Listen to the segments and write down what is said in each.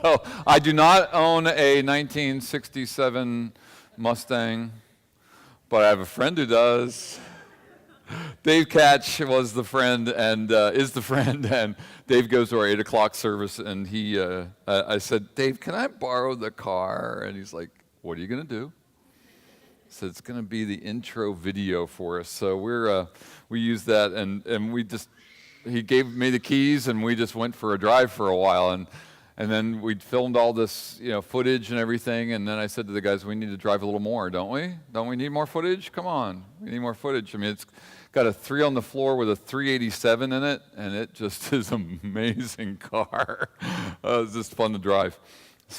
So I do not own a 1967 Mustang, but I have a friend who does. Dave Catch was the friend and is the friend, and Dave goes to our 8 o'clock service, and I said, Dave, can I borrow the car? And he's like, what are you going to do? I said, it's going to be the intro video for us. So we use that, and he gave me the keys, and we just went for a drive for a while, and then we filmed all this, footage and everything, and then I said to the guys, we need to drive a little more, don't we? Don't we need more footage? Come on, we need more footage. I mean, it's got a 3 on the floor with a 387 in it, and it just is an amazing car. It's just fun to drive.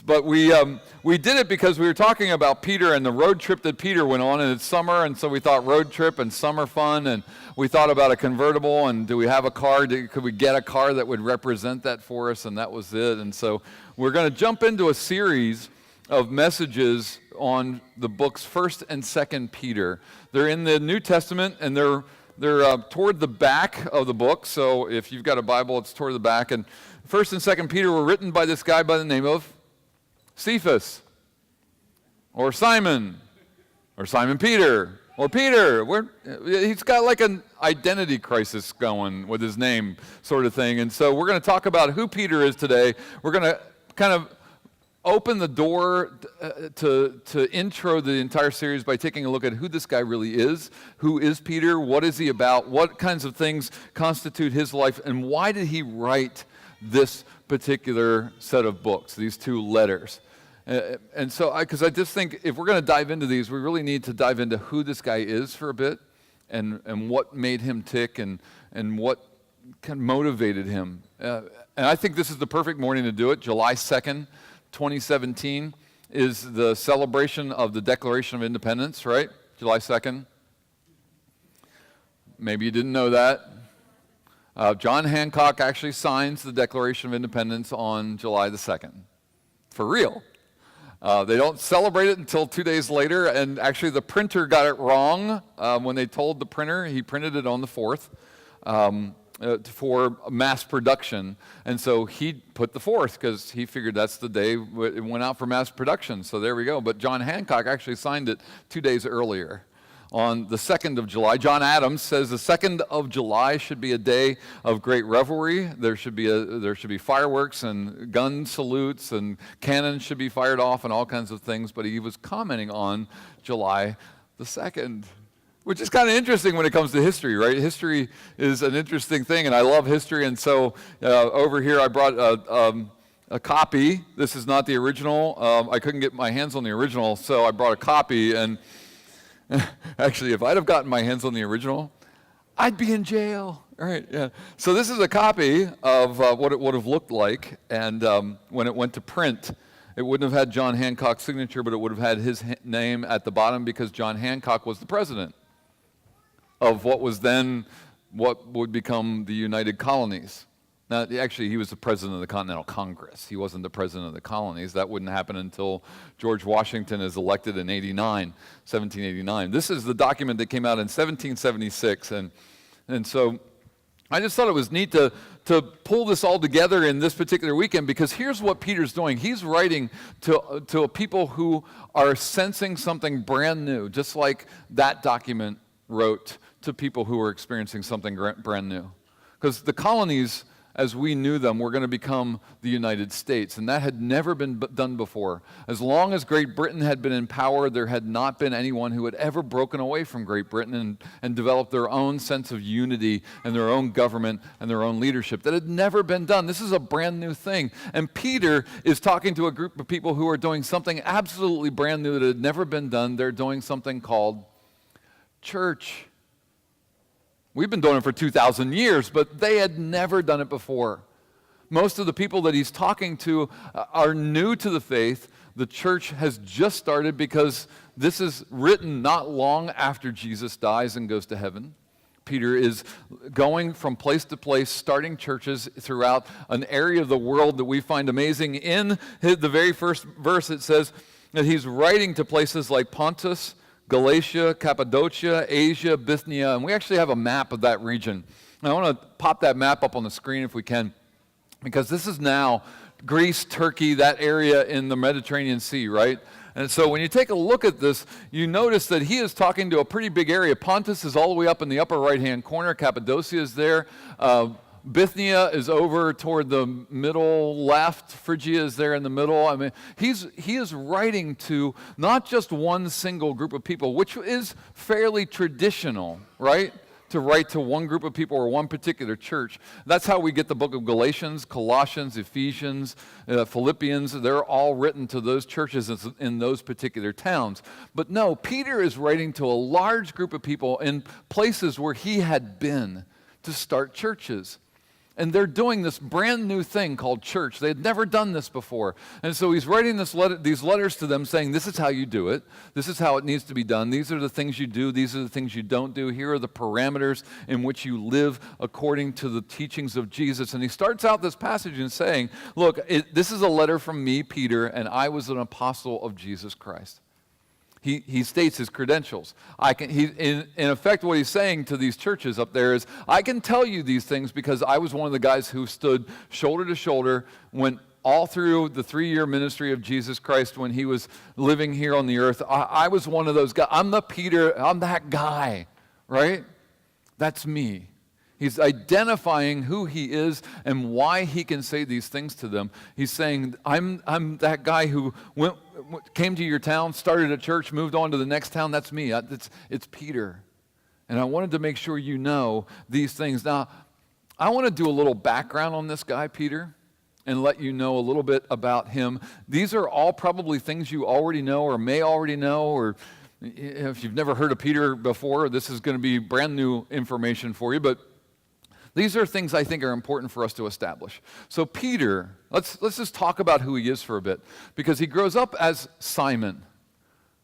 But we did it because we were talking about Peter and the road trip that Peter went on, and it's summer, and so we thought road trip and summer fun, and we thought about a convertible, and do we have a car? Could we get a car that would represent that for us? And that was it. And so we're going to jump into a series of messages on the books 1st and 2nd Peter. They're in the New Testament, and they're toward the back of the book. So if you've got a Bible, it's toward the back. And 1st and 2nd Peter were written by this guy by the name of Cephas, or Simon Peter, or Peter. He's got like an identity crisis going with his name sort of thing. And so we're going to talk about who Peter is today. We're going to kind of open the door to intro the entire series by taking a look at who this guy really is. Who is Peter? What is he about? What kinds of things constitute his life? And why did he write this particular set of books, these 2 letters? And so, because I just think if we're going to dive into these, we really need to dive into who this guy is for a bit, and what made him tick, and what kind of motivated him. And I think this is the perfect morning to do it. July 2nd, 2017 is the celebration of the Declaration of Independence, right? July 2nd. Maybe you didn't know that. John Hancock actually signs the Declaration of Independence on July the 2nd. For real. They don't celebrate it until 2 days later, and actually the printer got it wrong when they told the printer. He printed it on the 4th for mass production, and so he put the 4th because he figured that's the day it went out for mass production. So there we go. But John Hancock actually signed it 2 days earlier. On the 2nd of July, John Adams says the 2nd of July should be a day of great revelry. There should be fireworks and gun salutes, and cannons should be fired off and all kinds of things. But he was commenting on July the 2nd, which is kind of interesting when it comes to history, right? History is an interesting thing, and I love history. And so over here I brought a copy. This is not the original. I couldn't get my hands on the original, so I brought a copy. And actually, if I'd have gotten my hands on the original, I'd be in jail. All right, yeah. So this is a copy of what it would have looked like, and when it went to print, it wouldn't have had John Hancock's signature, but it would have had his name at the bottom because John Hancock was the president of what would become the United Colonies. Now, actually, he was the president of the Continental Congress. He wasn't the president of the colonies. That wouldn't happen until George Washington is elected in 1789. This is the document that came out in 1776, and so I just thought it was neat to pull this all together in this particular weekend, because here's what Peter's doing. He's writing to people who are sensing something brand new, just like that document wrote to people who were experiencing something brand new. Because the colonies, as we knew them, were going to become the United States, and that had never been done before. As long as Great Britain had been in power, there had not been anyone who had ever broken away from Great Britain and developed their own sense of unity and their own government and their own leadership. That had never been done. This is a brand new thing. And Peter is talking to a group of people who are doing something absolutely brand new that had never been done. They're doing something called church. We've been doing it for 2,000 years, but they had never done it before. Most of the people that he's talking to are new to the faith. The church has just started because this is written not long after Jesus dies and goes to heaven. Peter is going from place to place, starting churches throughout an area of the world that we find amazing. In the very first verse, it says that he's writing to places like Pontus, Galatia, Cappadocia, Asia, Bithynia, and we actually have a map of that region. And I want to pop that map up on the screen if we can, because this is now Greece, Turkey, that area in the Mediterranean Sea, right? And so when you take a look at this, you notice that he is talking to a pretty big area. Pontus is all the way up in the upper right-hand corner. Cappadocia is there. Bithynia is over toward the middle left. Phrygia is there in the middle. I mean, he is writing to not just one single group of people, which is fairly traditional, right? To write to one group of people or one particular church. That's how we get the book of Galatians, Colossians, Ephesians, Philippians. They're all written to those churches in those particular towns. But no, Peter is writing to a large group of people in places where he had been to start churches. And they're doing this brand new thing called church. They had never done this before. And so he's writing these letters to them saying, this is how you do it. This is how it needs to be done. These are the things you do. These are the things you don't do. Here are the parameters in which you live according to the teachings of Jesus. And he starts out this passage in saying, look, this is a letter from me, Peter, and I was an apostle of Jesus Christ. He states his credentials. In effect, what he's saying to these churches up there is, I can tell you these things because I was one of the guys who stood shoulder to shoulder when all through the 3-year ministry of Jesus Christ when he was living here on the earth. I was one of those guys. I'm that guy, right? That's me. He's identifying who he is and why he can say these things to them. He's saying, I'm that guy who came to your town, started a church, moved on to the next town. That's me. It's Peter. And I wanted to make sure you know these things. Now, I want to do a little background on this guy, Peter, and let you know a little bit about him. These are all probably things you already know or may already know, or if you've never heard of Peter before, this is going to be brand new information for you. But these are things I think are important for us to establish. So Peter, let's just talk about who he is for a bit, because he grows up as Simon.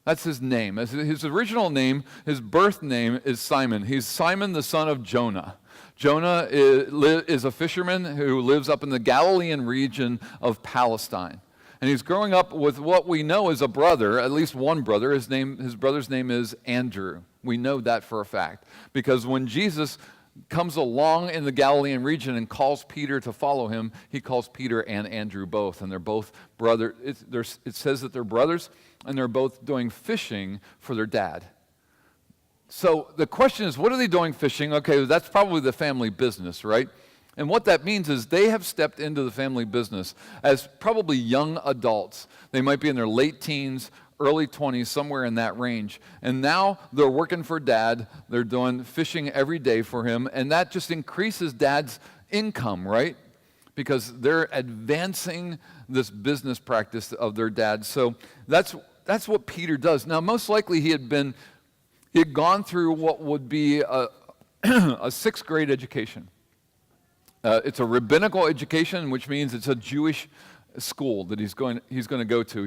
That's his name. His original name, his birth name is Simon. He's Simon the son of Jonah. Jonah is a fisherman who lives up in the Galilean region of Palestine. And he's growing up with what we know is a brother, at least one brother. His brother's name is Andrew. We know that for a fact, because when Jesus comes along in the Galilean region and calls Peter to follow him, he calls Peter and Andrew both, and they're both brothers. It says that they're brothers, and they're both doing fishing for their dad. So the question is, what are they doing fishing? Okay, that's probably the family business, right? And what that means is they have stepped into the family business as probably young adults. They might be in their late teens, early 20s, somewhere in that range. And now they're working for dad. They're doing fishing every day for him. And that just increases dad's income, right? Because they're advancing this business practice of their dad. So that's what Peter does. Now, most likely he had gone through what would be a 6th grade education. It's a rabbinical education, which means it's a Jewish school that he's going to go to.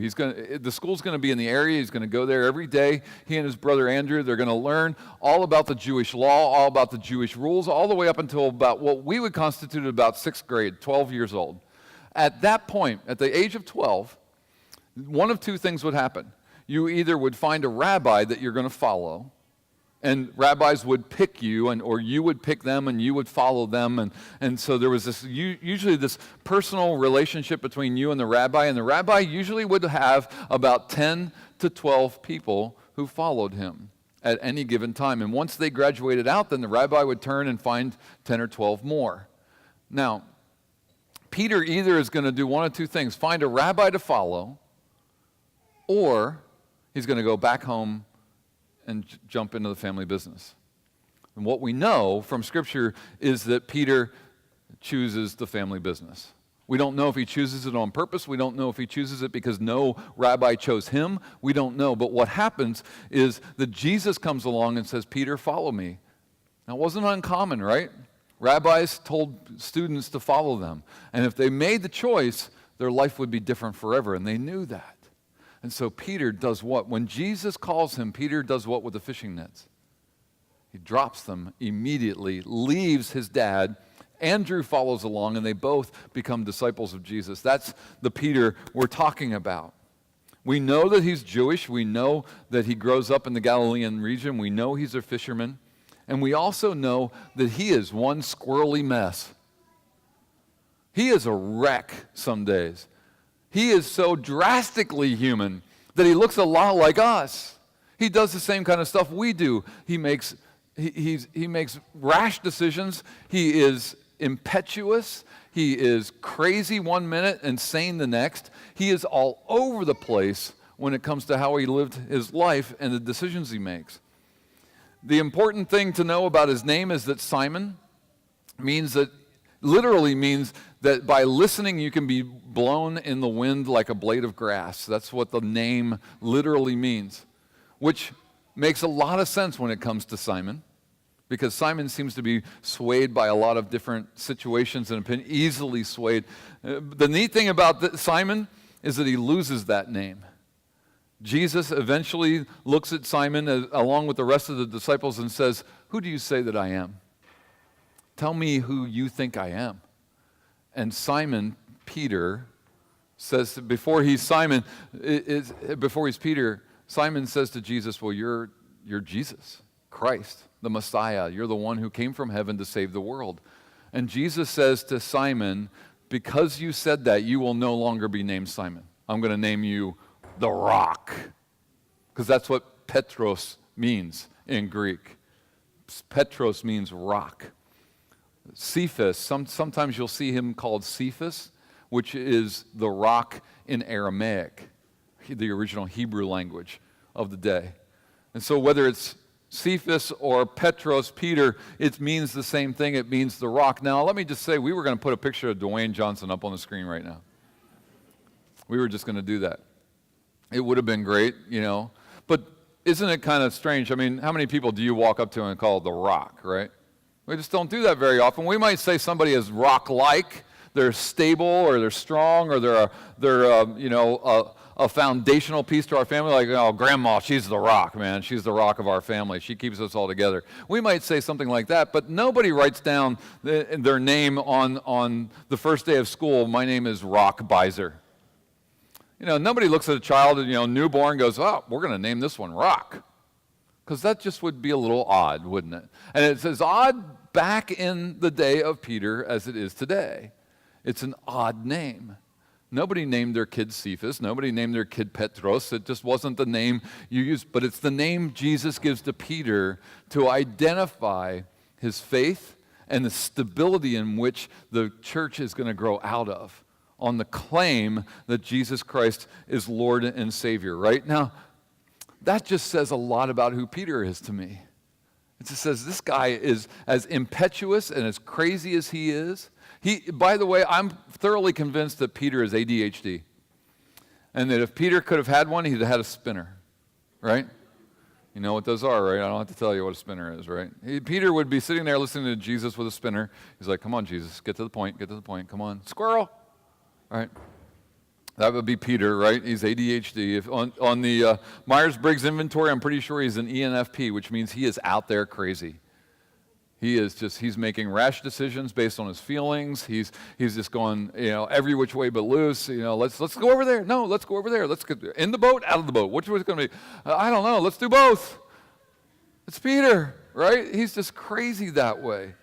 The school's going to be in the area. He's going to go there every day. He and his brother Andrew, they're going to learn all about the Jewish law, all about the Jewish rules, all the way up until about what we would constitute about 6th grade, 12 years old. At that point, at the age of 12, one of two things would happen. You either would find a rabbi that you're going to follow, and rabbis would pick you, or you would pick them, and you would follow them. And so there was usually this personal relationship between you and the rabbi usually would have about 10 to 12 people who followed him at any given time. And once they graduated out, then the rabbi would turn and find 10 or 12 more. Now, Peter either is going to do one of two things: find a rabbi to follow, or he's going to go back home and jump into the family business. And what we know from Scripture is that Peter chooses the family business. We don't know if he chooses it on purpose. We don't know if he chooses it because no rabbi chose him. We don't know. But what happens is that Jesus comes along and says, Peter, follow me. Now, it wasn't uncommon, right? Rabbis told students to follow them. And if they made the choice, their life would be different forever. And they knew that. And so Peter does what? When Jesus calls him, Peter does what with the fishing nets? He drops them immediately, leaves his dad. Andrew follows along, and they both become disciples of Jesus. That's the Peter we're talking about. We know that he's Jewish. We know that he grows up in the Galilean region. We know he's a fisherman. And we also know that he is one squirrely mess. He is a wreck some days. He is so drastically human that he looks a lot like us. He does the same kind of stuff we do. He makes rash decisions. He is impetuous. He is crazy one minute and sane the next. He is all over the place when it comes to how he lived his life and the decisions he makes. The important thing to know about his name is that Simon literally means that by listening you can be blown in the wind like a blade of grass. That's what the name literally means, which makes a lot of sense when it comes to Simon, because Simon seems to be swayed by a lot of different situations and opinions, easily swayed. The neat thing about Simon is that he loses that name. Jesus eventually looks at Simon along with the rest of the disciples and says, "Who do you say that I am? Tell me who you think I am." And Simon Peter says, before he's Peter, Simon says to Jesus, "Well, you're Jesus, Christ, the Messiah. You're the one who came from heaven to save the world." And Jesus says to Simon, "Because you said that, you will no longer be named Simon. I'm going to name you the Rock." Because that's what Petros means in Greek. Petros means rock. Cephas, sometimes you'll see him called Cephas, which is the rock in Aramaic, the original Hebrew language of the day. And so whether it's Cephas or Petros, Peter, it means the same thing. It means the rock. Now, let me just say, we were going to put a picture of Dwayne Johnson up on the screen right now. We were just going to do that. It would have been great, But isn't it kind of strange? I mean, how many people do you walk up to and call the Rock, right? We just don't do that very often. We might say somebody is rock-like. They're stable, or they're strong, or they're a foundational piece to our family. Like, Grandma, she's the rock, man. She's the rock of our family. She keeps us all together. We might say something like that, but nobody writes down their name on the first day of school. My name is Rock Beiser. Nobody looks at a child, newborn, and goes, "Oh, we're going to name this one Rock." Because that just would be a little odd, wouldn't it? And it's as odd back in the day of Peter as it is today. It's an odd name. Nobody named their kid Cephas. Nobody named their kid Petros. It just wasn't the name you used. But it's the name Jesus gives to Peter to identify his faith and the stability in which the church is going to grow out of, on the claim that Jesus Christ is Lord and Savior, right? Now, that just says a lot about who Peter is to me. It just says this guy is as impetuous and as crazy as he is. By the way, I'm thoroughly convinced that Peter is ADHD. And that if Peter could have had one, he'd have had a spinner, right? You know what those are, right? I don't have to tell you what a spinner is, right? Peter would be sitting there listening to Jesus with a spinner. He's like, "Come on, Jesus, get to the point, come on. Squirrel!" All right? That would be Peter, right? He's ADHD. If on the Myers-Briggs inventory, I'm pretty sure he's an ENFP, which means he is out there crazy. He's making rash decisions based on his feelings. He's just going, every which way but loose. Let's go over there. No, let's go over there. Let's get in the boat, out of the boat. Which way is it going to be? I don't know. Let's do both. It's Peter, right? He's just crazy that way.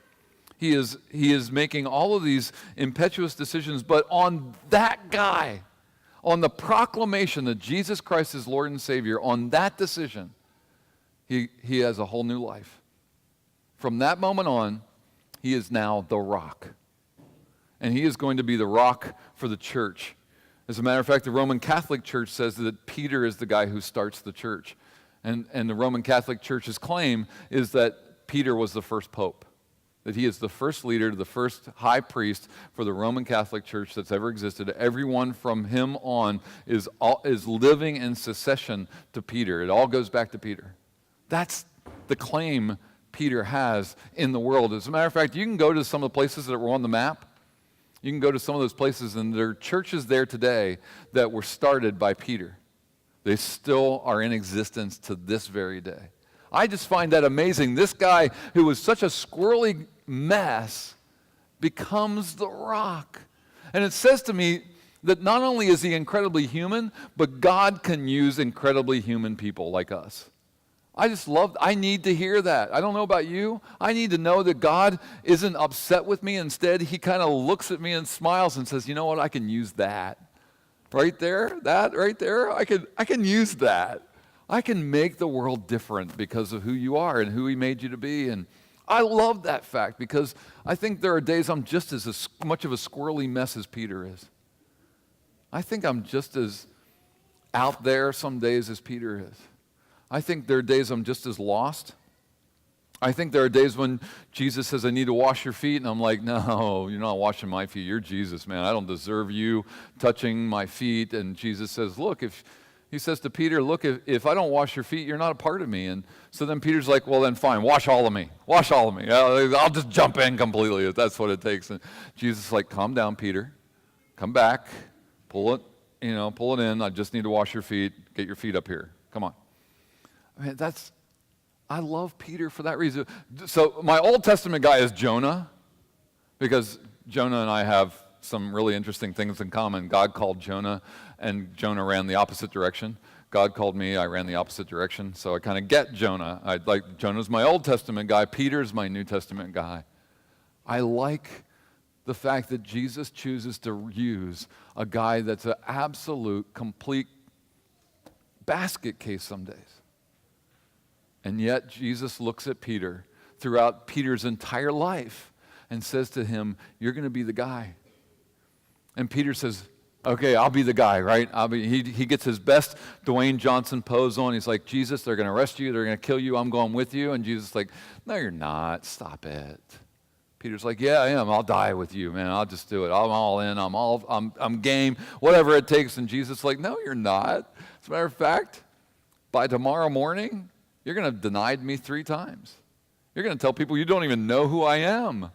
He is making all of these impetuous decisions, but on that guy, on the proclamation that Jesus Christ is Lord and Savior, on that decision, he has a whole new life. From that moment on, he is now the Rock. And he is going to be the rock for the church. As a matter of fact, the Roman Catholic Church says that Peter is the guy who starts the church. And the Roman Catholic Church's claim is that Peter was the first pope. That he is the first leader, the first high priest for the Roman Catholic Church that's ever existed. Everyone from him on is living in succession to Peter. It all goes back to Peter. That's the claim Peter has in the world. As a matter of fact, you can go to some of the places that were on the map. You can go to some of those places, and there are churches there today that were started by Peter. They still are in existence to this very day. I just find that amazing. This guy who was such a squirrely mess becomes the Rock. And it says to me that not only is he incredibly human, but God can use incredibly human people like us. I need to hear that. I don't know about you. I need to know that God isn't upset with me. Instead, he kind of looks at me and smiles and says, you know what, I can use that. Right there, that right there, I can use that. I can make the world different because of who you are and who he made you to be. And I love that fact because I think there are days I'm just as much of a squirrely mess as Peter is. I think I'm just as out there some days as Peter is. I think there are days I'm just as lost. I think there are days when Jesus says, I need to wash your feet, and I'm like, no, you're not washing my feet. You're Jesus, man. I don't deserve you touching my feet. And Jesus says, look, he says to Peter, look, if I don't wash your feet, you're not a part of me. And so then Peter's like, well, then fine, wash all of me. Wash all of me. I'll just jump in completely if that's what it takes. And Jesus is like, calm down, Peter. Come back. Pull it in. I just need to wash your feet. Get your feet up here. Come on. I mean, I love Peter for that reason. So my Old Testament guy is Jonah, because Jonah and I have some really interesting things in common. God called Jonah, and Jonah ran the opposite direction. God called me, I ran the opposite direction. So I kind of get Jonah. Jonah's my Old Testament guy. Peter's my New Testament guy. I like the fact that Jesus chooses to use a guy that's an absolute, complete basket case some days. And yet Jesus looks at Peter throughout Peter's entire life and says to him, you're going to be the guy. And Peter says, okay, I'll be the guy, right? He gets his best Dwayne Johnson pose on. He's like, Jesus, they're going to arrest you. They're going to kill you. I'm going with you. And Jesus is like, no, you're not. Stop it. Peter's like, yeah, I am. I'll die with you, man. I'll just do it. I'm all in. I'm game. Whatever it takes. And Jesus is like, no, you're not. As a matter of fact, by tomorrow morning, you're going to have denied me 3 times. You're going to tell people you don't even know who I am.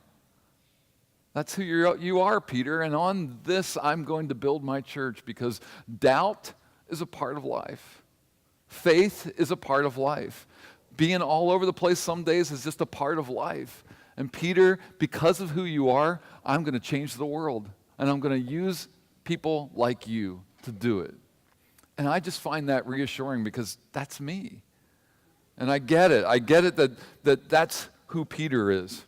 That's who you are, Peter. And on this, I'm going to build my church, because doubt is a part of life. Faith is a part of life. Being all over the place some days is just a part of life. And Peter, because of who you are, I'm going to change the world. And I'm going to use people like you to do it. And I just find that reassuring, because that's me. And I get it. I get it that that's who Peter is.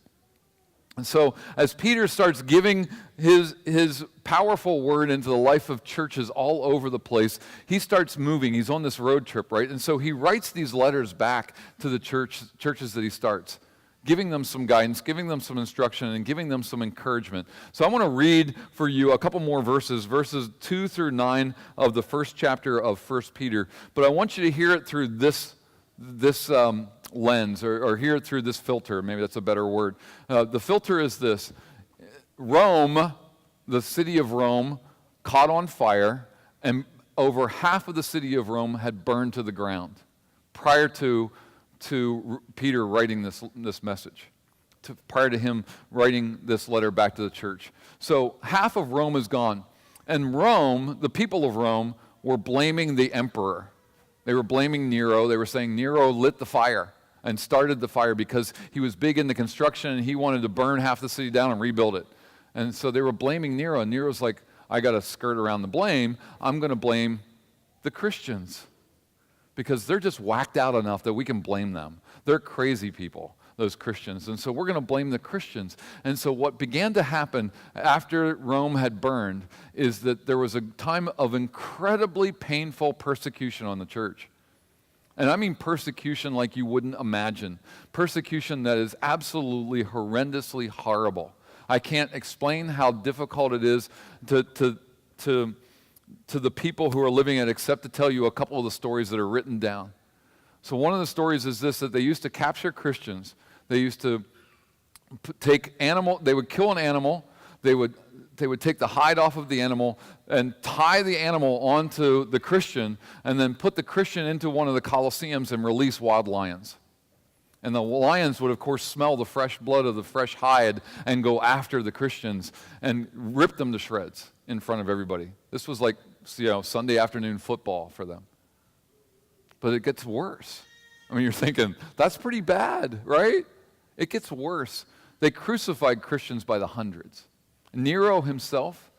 And so as Peter starts giving his powerful word into the life of churches all over the place, he starts moving. He's on this road trip, right? And so he writes these letters back to the churches that he starts, giving them some guidance, giving them some instruction, and giving them some encouragement. So I want to read for you a couple more verses 2 through 9 of the first chapter of 1 Peter. But I want you to hear it through this lens, or hear it through this filter. Maybe that's a better word. The filter is this. Rome, the city of Rome, caught on fire, and over half of the city of Rome had burned to the ground prior to Peter writing this message, prior to him writing this letter back to the church. So half of Rome is gone. And Rome, the people of Rome, were blaming the emperor. They were blaming Nero. They were saying Nero lit the fire and started the fire because he was big into construction and he wanted to burn half the city down and rebuild it. And so they were blaming Nero. And Nero's like, I got to skirt around the blame. I'm going to blame the Christians, because they're just whacked out enough that we can blame them. They're crazy people, those Christians. And so we're going to blame the Christians. And so what began to happen after Rome had burned is that there was a time of incredibly painful persecution on the church. And I mean persecution like you wouldn't imagine. Persecution that is absolutely horrendously horrible. I can't explain how difficult it is to the people who are living it, except to tell you a couple of the stories that are written down. So one of the stories is this, that they used to capture Christians. They used to they would kill an animal, they would take the hide off of the animal and tie the animal onto the Christian, and then put the Christian into one of the Colosseums and release wild lions. And the lions would, of course, smell the fresh blood of the fresh hide and go after the Christians and rip them to shreds in front of everybody. This was like, Sunday afternoon football for them. But it gets worse. I mean, you're thinking, that's pretty bad, right? It gets worse. They crucified Christians by the hundreds. Nero himself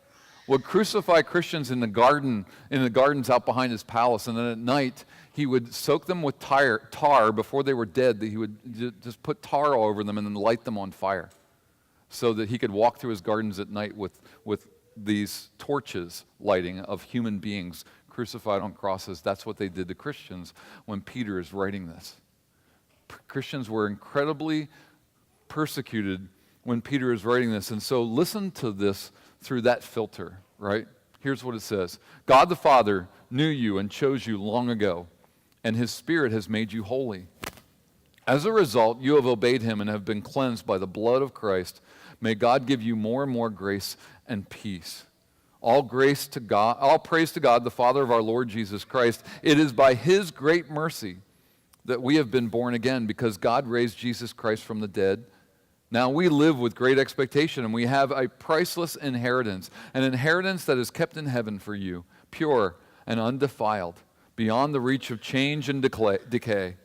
would crucify Christians in the gardens out behind his palace, and then at night he would soak them with tar before they were dead. That he would just put tar all over them and then light them on fire so that he could walk through his gardens at night with these torches lighting of human beings crucified on crosses. That's what they did to Christians when Peter is writing this. Christians were incredibly persecuted when Peter is writing this. And so listen to this through that filter, right? Here's what it says. God the Father knew you and chose you long ago, and his Spirit has made you holy. As a result, you have obeyed him and have been cleansed by the blood of Christ. May God give you more and more grace and peace. All praise to God, the Father of our Lord Jesus Christ. It is by his great mercy that we have been born again, because God raised Jesus Christ from the dead. Now we live with great expectation, and we have a priceless inheritance, an inheritance that is kept in heaven for you, pure and undefiled, beyond the reach of change and decay.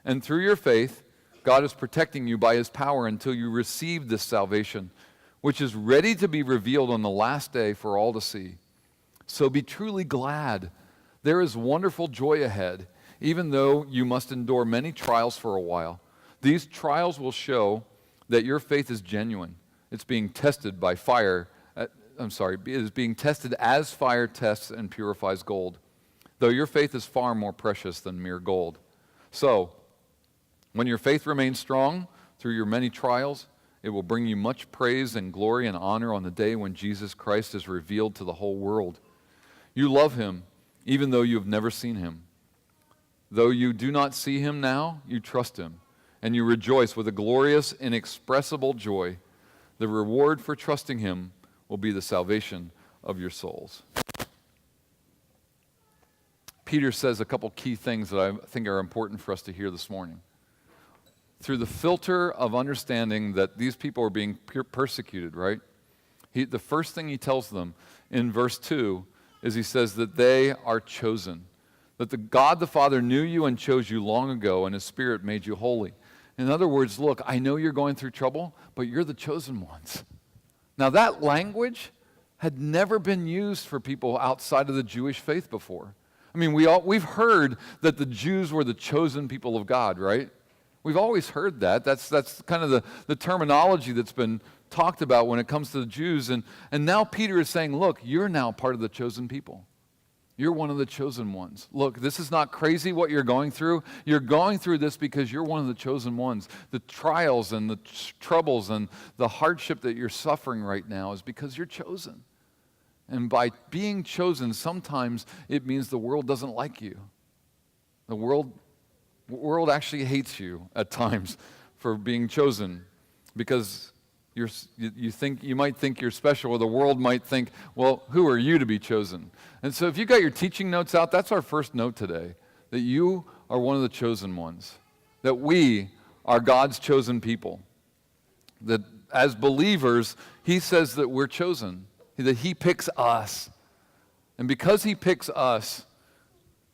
And through your faith, God is protecting you by his power until you receive this salvation, which is ready to be revealed on the last day for all to see. So be truly glad. There is wonderful joy ahead, even though you must endure many trials for a while. These trials will show that your faith is genuine. It's being tested by fire. It is being tested as fire tests and purifies gold, though your faith is far more precious than mere gold. So, when your faith remains strong through your many trials, it will bring you much praise and glory and honor on the day when Jesus Christ is revealed to the whole world. You love him, even though you have never seen him. Though you do not see him now, you trust him, and you rejoice with a glorious, inexpressible joy. The reward for trusting him will be the salvation of your souls. Peter says a couple key things that I think are important for us to hear this morning. Through the filter of understanding that these people are being persecuted, right? The first thing he tells them in verse 2 is he says that they are chosen. That God the Father knew you and chose you long ago, and his Spirit made you holy. In other words, look, I know you're going through trouble, but you're the chosen ones. Now that language had never been used for people outside of the Jewish faith before. I mean, we've heard that the Jews were the chosen people of God, right? We've always heard that. That's kind of the terminology that's been talked about when it comes to the Jews. And now Peter is saying, look, you're now part of the chosen people. You're one of the chosen ones. Look, this is not crazy what you're going through. You're going through this because you're one of the chosen ones. The trials and the troubles and the hardship that you're suffering right now is because you're chosen. And by being chosen, sometimes it means the world doesn't like you. The world actually hates you at times for being chosen, because you might think you're special, or the world might think, well, who are you to be chosen? And so if you got your teaching notes out, that's our first note today, that you are one of the chosen ones, that we are God's chosen people, that as believers, he says that we're chosen, that he picks us. And because he picks us,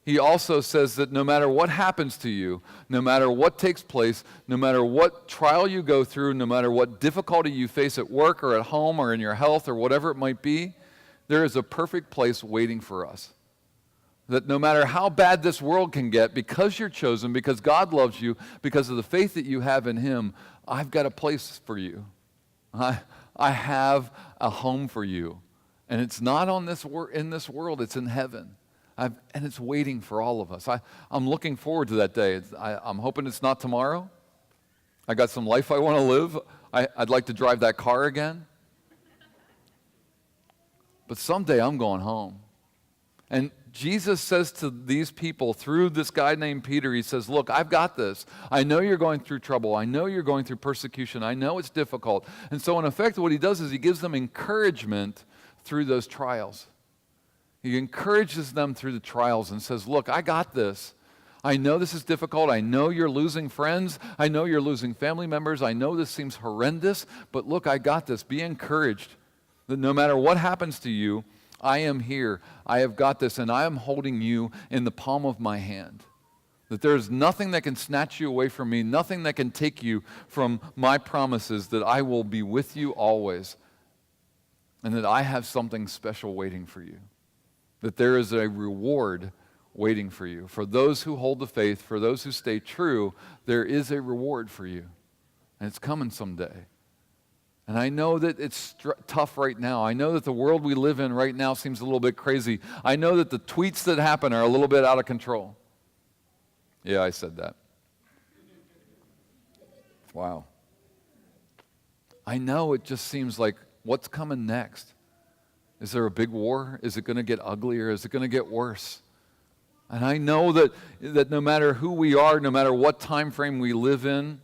he also says that no matter what happens to you, no matter what takes place, no matter what trial you go through, no matter what difficulty you face at work or at home or in your health or whatever it might be, there is a perfect place waiting for us. That no matter how bad this world can get, because you're chosen, because God loves you, because of the faith that you have in him, I've got a place for you. I have a home for you. And it's not in this world, it's in heaven. And it's waiting for all of us. I'm looking forward to that day. I'm hoping it's not tomorrow. I got some life I want to live. I'd like to drive that car again. But someday I'm going home. And Jesus says to these people through this guy named Peter, he says, look, I've got this. I know you're going through trouble. I know you're going through persecution. I know it's difficult. And so in effect, what he does is he gives them encouragement through those trials. He encourages them through the trials and says, look, I got this. I know this is difficult. I know you're losing friends. I know you're losing family members. I know this seems horrendous, but look, I got this. Be encouraged that no matter what happens to you, I am here. I have got this, and I am holding you in the palm of my hand. That there is nothing that can snatch you away from me, nothing that can take you from my promises, that I will be with you always, and that I have something special waiting for you. That there is a reward waiting for you. For those who hold the faith, for those who stay true, there is a reward for you. And it's coming someday. And I know that it's tough right now. I know that the world we live in right now seems a little bit crazy. I know that the tweets that happen are a little bit out of control. Yeah, I said that. Wow. I know it just seems like, what's coming next? Is there a big war? Is it going to get uglier? Is it going to get worse? And I know that no matter who we are, no matter what time frame we live in,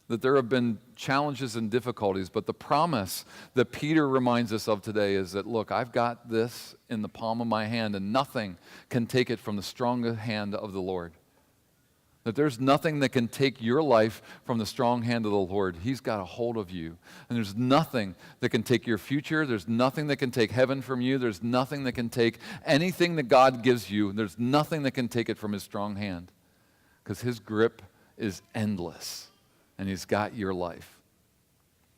that there have been challenges and difficulties, but the promise that Peter reminds us of today is that, look, I've got this in the palm of my hand, and nothing can take it from the strong hand of the Lord. That there's nothing that can take your life from the strong hand of the Lord. He's got a hold of you. And there's nothing that can take your future. There's nothing that can take heaven from you. There's nothing that can take anything that God gives you. There's nothing that can take it from his strong hand. Because his grip is endless. And he's got your life.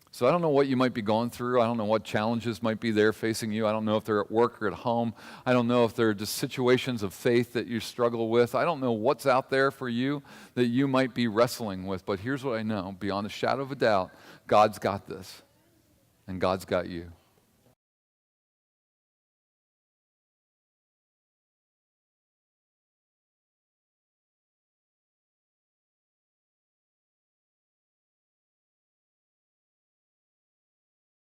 So I don't know what you might be going through. I don't know what challenges might be there facing you. I don't know if they're at work or at home. I don't know if they're just situations of faith that you struggle with. I don't know what's out there for you that you might be wrestling with. But here's what I know. Beyond a shadow of a doubt, God's got this. And God's got you.